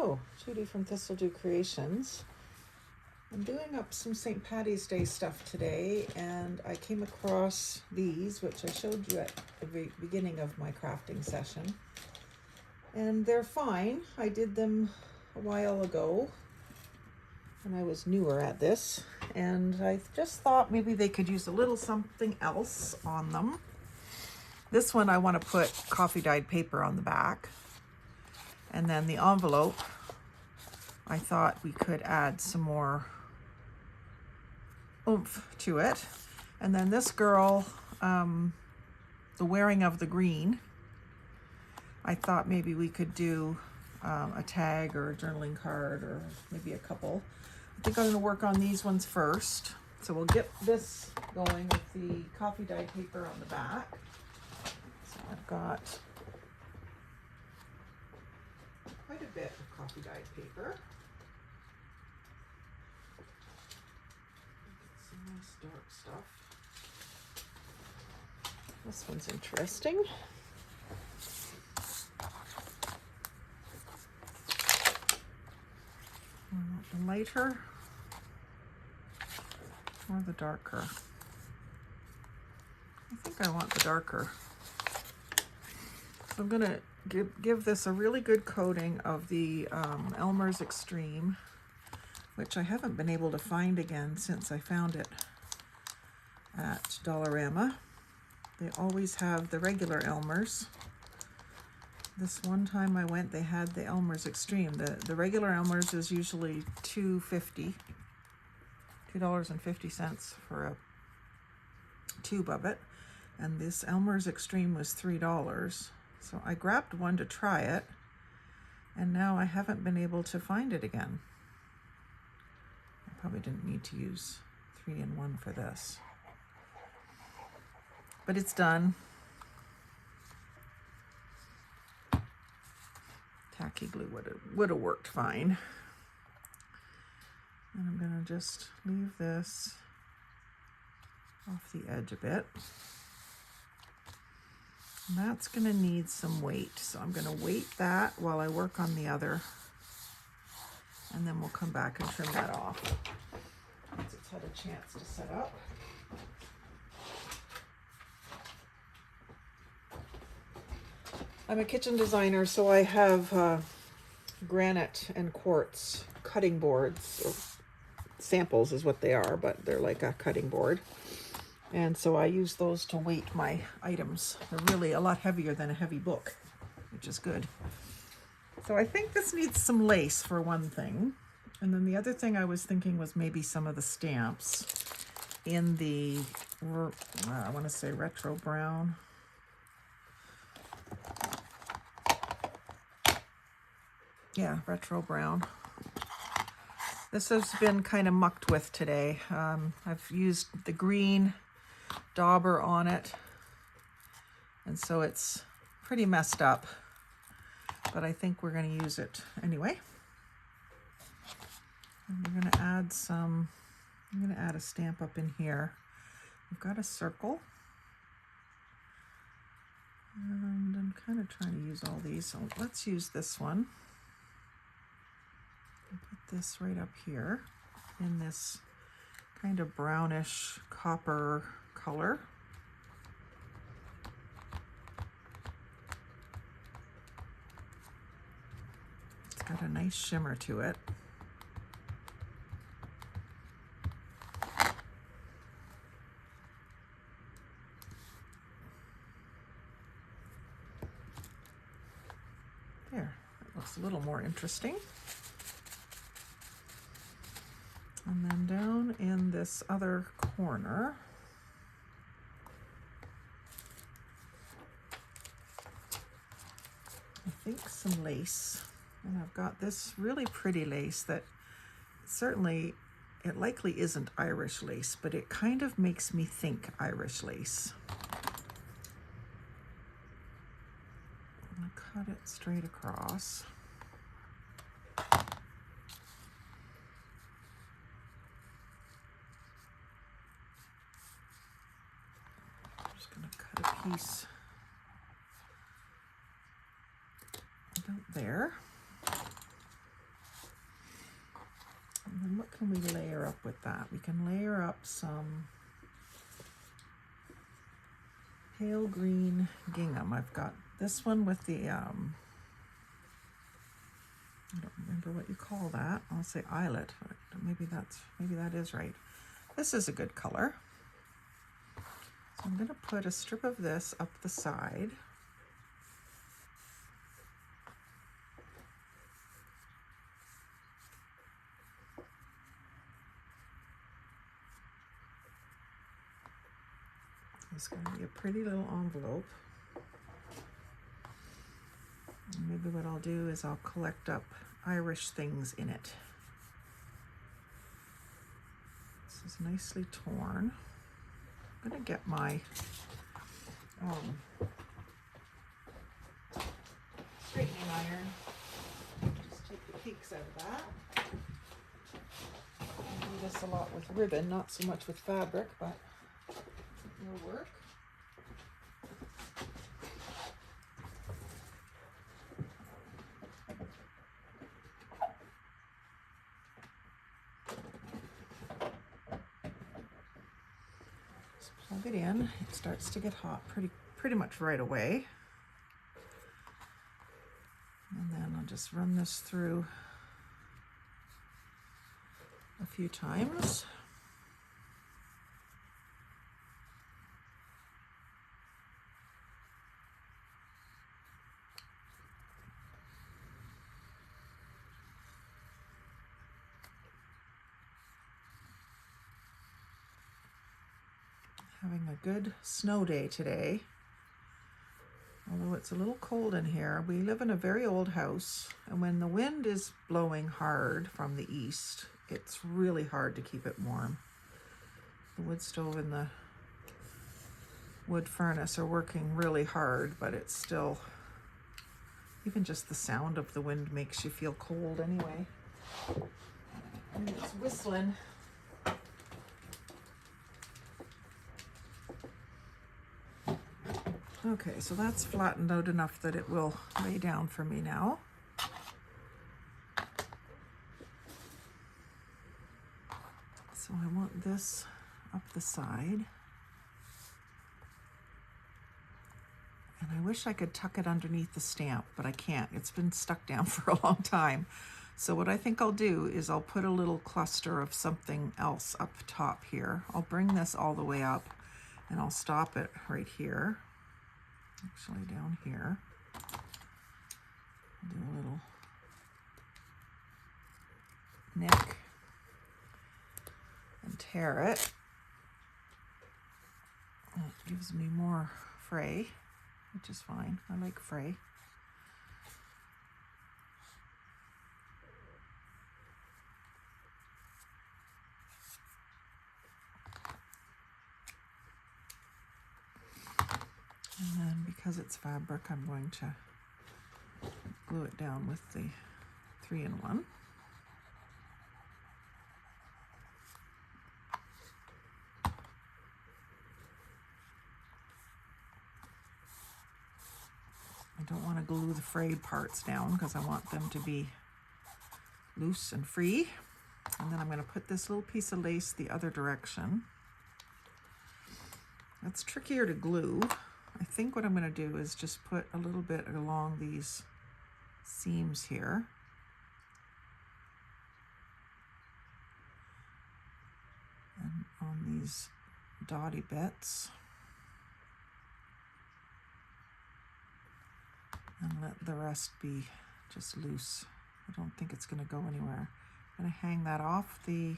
Hello, Judy from Thistledew Creations. I'm doing up some St. Patty's Day stuff today, and I came across these, which I showed you at the very beginning of my crafting session. And they're fine. I did them a while ago, and I was newer at this, and I just thought maybe they could use a little something else on them. This one I want to put coffee dyed paper on the back. And then the envelope, I thought we could add some more oomph to it. And then this girl, the wearing of the green, I thought maybe we could do a tag or a journaling card or maybe a couple. I think I'm going to work on these ones first. So we'll get this going with the coffee dyed paper on the back. So I've got quite a bit of coffee dyed paper. Some nice dark stuff. This one's interesting. The lighter or the darker? I think I want the darker. So I'm gonna give this a really good coating of the Elmer's Extreme, which I haven't been able to find again since I found it at Dollarama. They always have the regular Elmer's. This one time I went, they had the Elmer's Extreme. The regular Elmer's is usually $2.50 for a tube of it, and this Elmer's Extreme was $3. So I grabbed one to try it, and now I haven't been able to find it again. I probably didn't need to use 3-in-1 for this. But it's done. Tacky glue would have worked fine. And I'm gonna just leave this off the edge a bit. And that's gonna need some weight. So I'm gonna weight that while I work on the other. And then we'll come back and trim that off once it's had a chance to set up. I'm a kitchen designer, so I have granite and quartz cutting boards, or samples is what they are, but they're like a cutting board. And so I use those to weight my items. They're really a lot heavier than a heavy book, which is good. So I think this needs some lace for one thing. And then the other thing I was thinking was maybe some of the stamps in the, I want to say retro brown. Yeah, retro brown. This has been kind of mucked with today. I've used the green dauber on it, and so it's pretty messed up, but I think we're going to use it anyway. And we're going to add some, I'm going to add a stamp up in here. We've got a circle, and I'm kind of trying to use all these, so let's use this one. Put this right up here in this kind of brownish copper color. It's got a nice shimmer to it. There, that looks a little more interesting. And then down in this other corner, I think some lace. And I've got this really pretty lace that certainly, it likely isn't Irish lace, but it kind of makes me think Irish lace. I'm gonna cut it straight across. Cut a piece about there. can we layer up with that? We can layer up some pale green gingham. I've got this one with the, I don't remember what you call that. I'll say eyelet. Maybe that is right. This is a good color. So I'm going to put a strip of this up the side. It's going to be a pretty little envelope. And maybe what I'll do is I'll collect up Irish things in it. This is nicely torn. I'm going to get my straightening iron. Just take the peaks out of that. I do this a lot with ribbon, not so much with fabric, but it'll work. Just plug it in. It starts to get hot pretty much right away. And then I'll just run this through a few times. Having a good snow day today. Although it's a little cold in here. We live in a very old house, and when the wind is blowing hard from the east, it's really hard to keep it warm. The wood stove and the wood furnace are working really hard, but it's still, even just the sound of the wind makes you feel cold anyway. And it's whistling. Okay, so that's flattened out enough that it will lay down for me now. So I want this up the side. And I wish I could tuck it underneath the stamp, but I can't. It's been stuck down for a long time. So what I think I'll do is I'll put a little cluster of something else up top here. I'll bring this all the way up and I'll stop it right here. Actually down here. I'll do a little nick and tear it. It gives me more fray, which is fine. I like fray. And then because it's fabric, I'm going to glue it down with the 3-in-1. I don't want to glue the frayed parts down because I want them to be loose and free. And then I'm going to put this little piece of lace the other direction. That's trickier to glue. I think what I'm going to do is just put a little bit along these seams here. And on these dotty bits. And let the rest be just loose. I don't think it's going to go anywhere. I'm going to hang that off the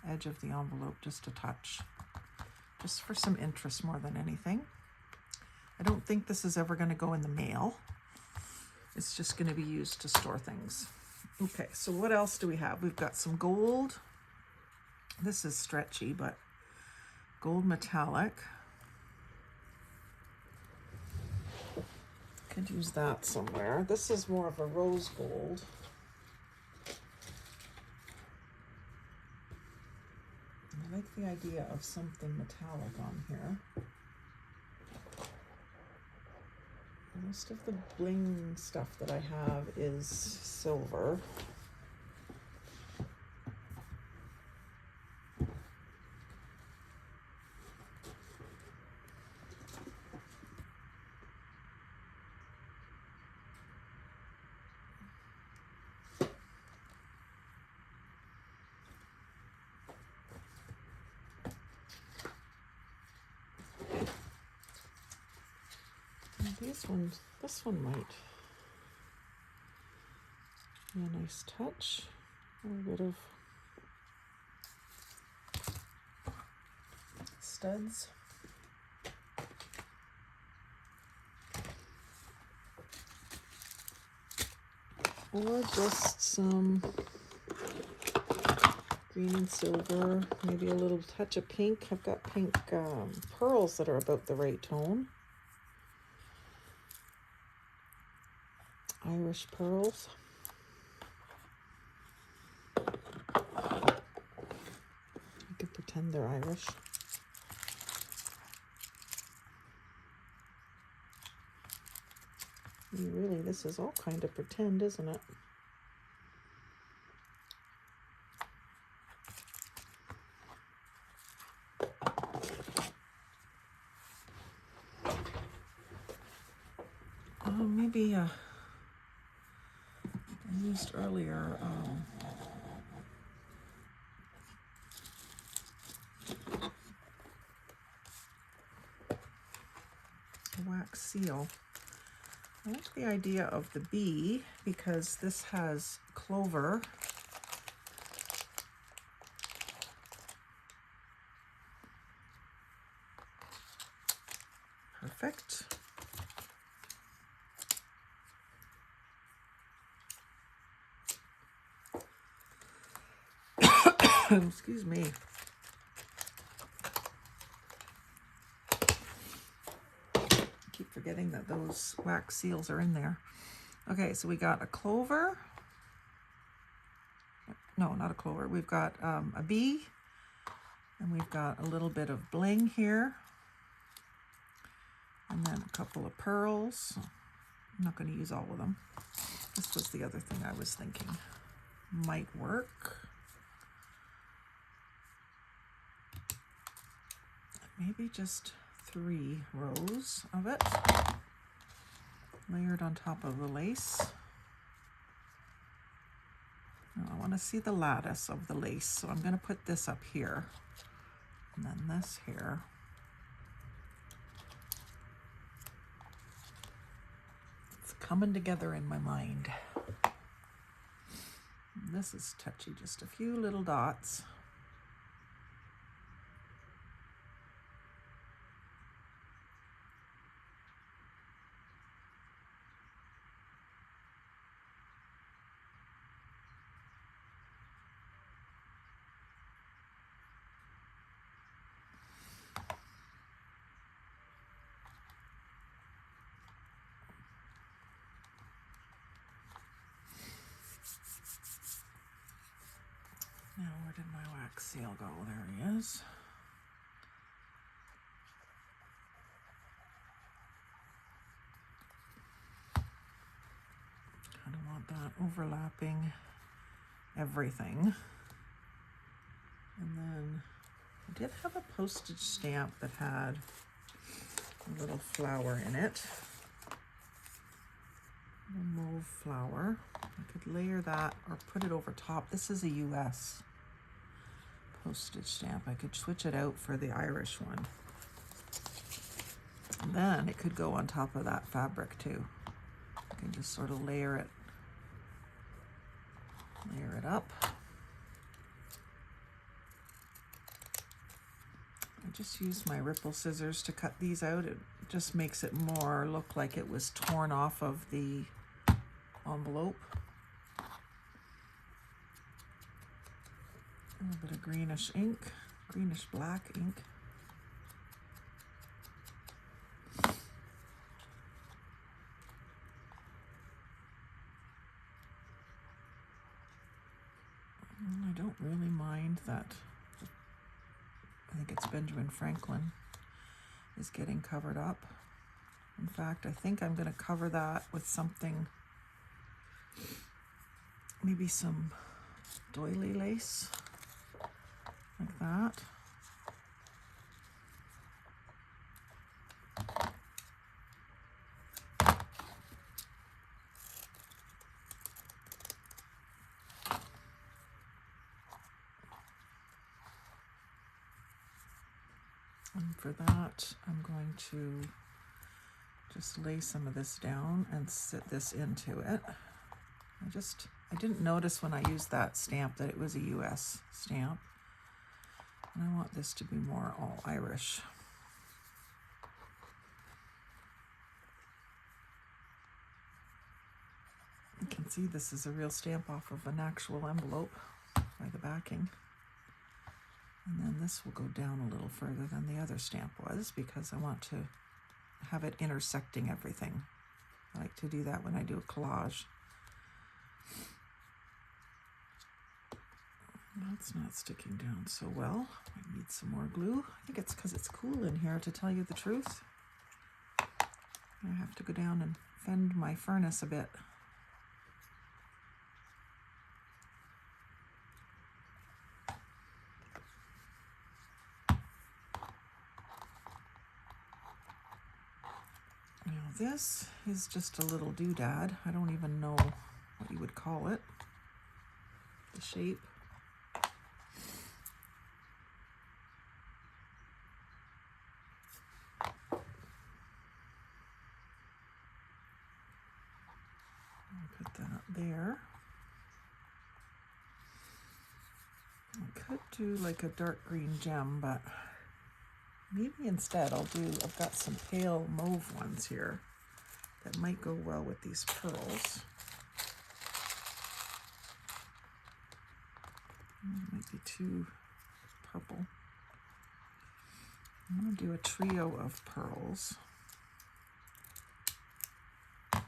edge of the envelope just a touch. Just for some interest more than anything. I don't think this is ever going to go in the mail. It's just going to be used to store things. Okay, so what else do we have? We've got some gold. This is stretchy, but gold metallic. Could use that somewhere. This is more of a rose gold. I like the idea of something metallic on here. Most of the bling stuff that I have is silver. These ones, this one might be a nice touch. A little bit of studs. Or just some green and silver, maybe a little touch of pink. I've got pink pearls that are about the right tone. Irish pearls. I can pretend they're Irish. Really, this is all kind of pretend, isn't it? Maybe I used earlier a wax seal. I like the idea of the bee because this has clover. Perfect. Excuse me. Keep forgetting that those wax seals are in there. Okay, so we got a clover. No, not a clover. We've got a bee, and we've got a little bit of bling here, and then a couple of pearls. I'm not going to use all of them. This was the other thing I was thinking might work. Maybe just 3 rows of it, layered on top of the lace. Now I want to see the lattice of the lace, so I'm going to put this up here, and then this here. It's coming together in my mind. This is touchy, just a few little dots. Now, where did my wax seal go? There he is. Kind of want that overlapping everything. And then I did have a postage stamp that had a little flower in it. A mauve flower. I could layer that or put it over top. This is a US postage stamp. I could switch it out for the Irish one. And then it could go on top of that fabric too. I can just sort of layer it up. I just used my ripple scissors to cut these out. It just makes it more look like it was torn off of the envelope. A little bit of greenish ink, greenish black ink. And I don't really mind that. I think it's Benjamin Franklin is getting covered up. In fact, I think I'm going to cover that with something, maybe some doily lace, like that. And for that, I'm going to Just lay some of this down and sit this into it. I didn't notice when I used that stamp that it was a US stamp. And I want this to be more all Irish. You can see this is a real stamp off of an actual envelope by the backing. And then this will go down a little further than the other stamp was because I want to have it intersecting everything. I like to do that when I do a collage. That's not sticking down so well. I need some more glue. I think it's because it's cool in here, to tell you the truth. I have to go down and fend my furnace a bit. Now this is just a little doodad. I don't even know what you would call it. The shape. Put that there. I could do like a dark green gem, but maybe instead I've got some pale mauve ones here that might go well with these pearls. It might be too purple. I'm going to do a trio of pearls. I'll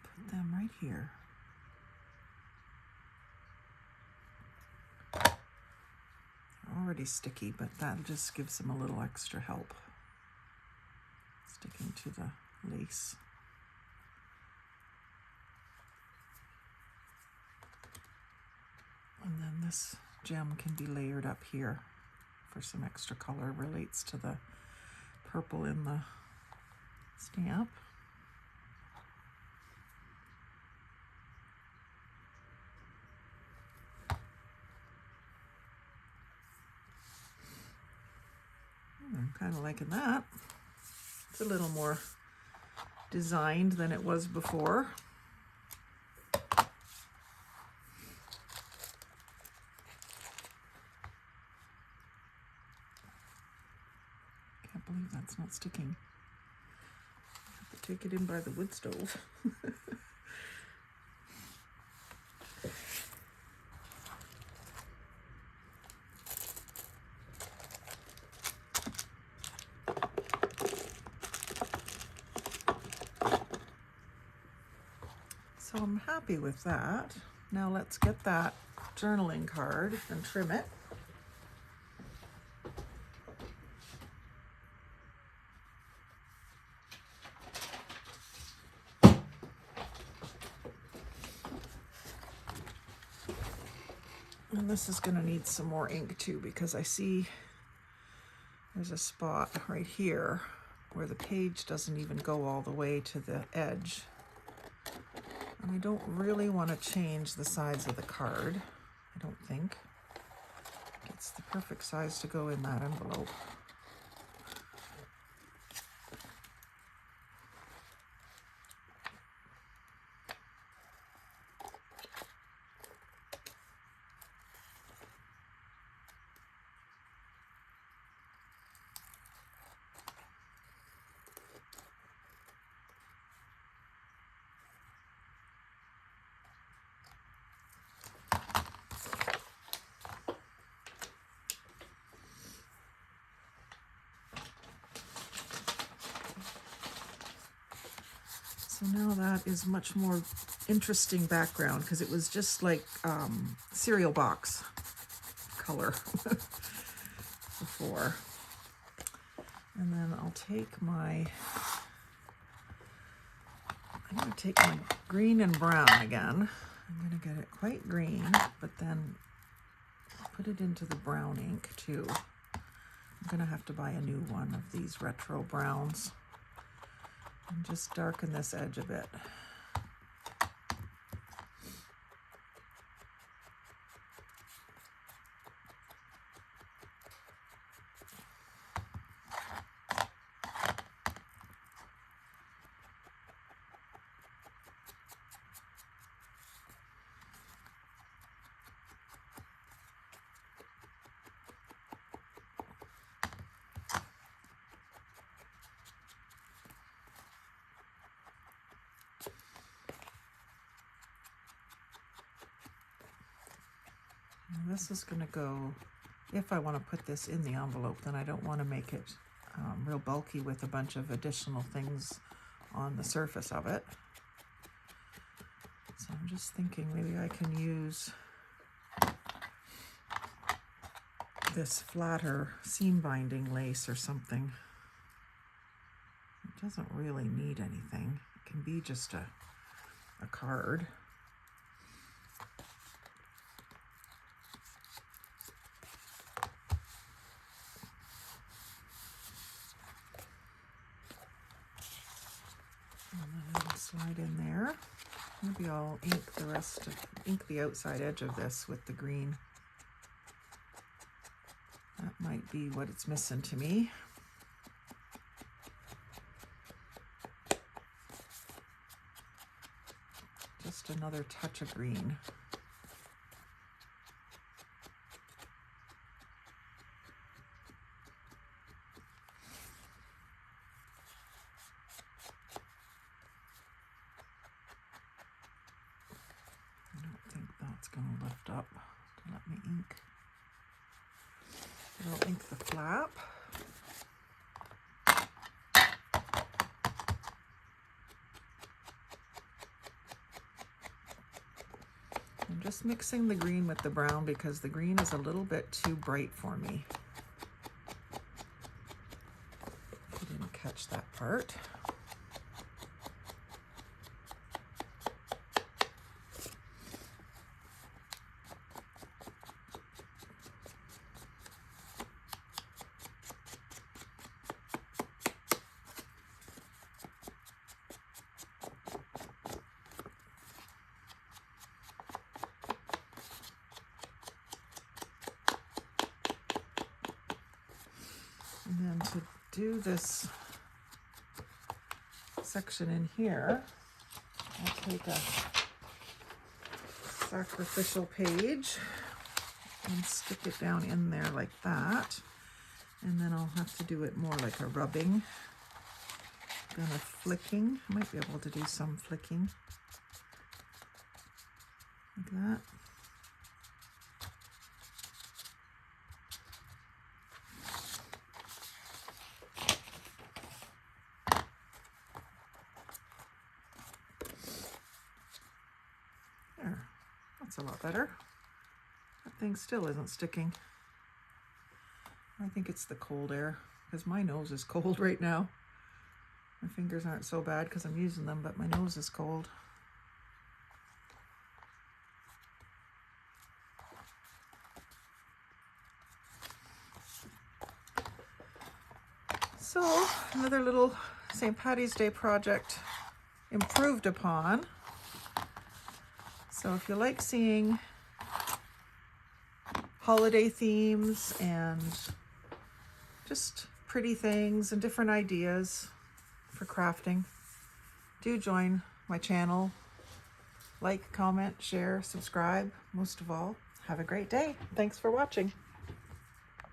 put them right here. They're already sticky, but that just gives them a little extra help sticking to the lace. And then this gem can be layered up here for some extra color. Relates to the purple in the stamp. I'm kind of liking that. It's a little more designed than it was before. Can't believe that's not sticking. I have to take it in by the wood stove. So I'm happy with that. Now let's get that journaling card and trim it. And this is going to need some more ink too, because I see there's a spot right here where the page doesn't even go all the way to the edge. And I don't really want to change the size of the card, I don't think. It's the perfect size to go in that envelope. So now that is much more interesting background because it was just like cereal box color before. And then I'm going to take my green and brown again. I'm going to get it quite green, but then put it into the brown ink too. I'm going to have to buy a new one of these retro browns. And just darken this edge a bit. this is going to go, if I want to put this in the envelope, then I don't want to make it real bulky with a bunch of additional things on the surface of it. So I'm just thinking maybe I can use this flatter seam binding lace or something. It doesn't really need anything. It can be just a card. And then I'll slide in there. Maybe I'll ink the outside edge of this with the green. That might be what it's missing to me. Just another touch of green. I don't think that's going to lift up to let me ink. I'll ink the flap. I'm just mixing the green with the brown because the green is a little bit too bright for me. I didn't catch that part. And then to do this section in here, I'll take a sacrificial page and stick it down in there like that. And then I'll have to do it more like a rubbing than a flicking. I might be able to do some flicking like that. There, that's a lot better. That thing still isn't sticking. I think it's the cold air, because my nose is cold right now. My fingers aren't so bad because I'm using them, but my nose is cold. So, another little St. Paddy's Day project improved upon. So if you like seeing holiday themes and just pretty things and different ideas for crafting, do join my channel. Like, comment, share, subscribe. Most of all, have a great day. Thanks for watching.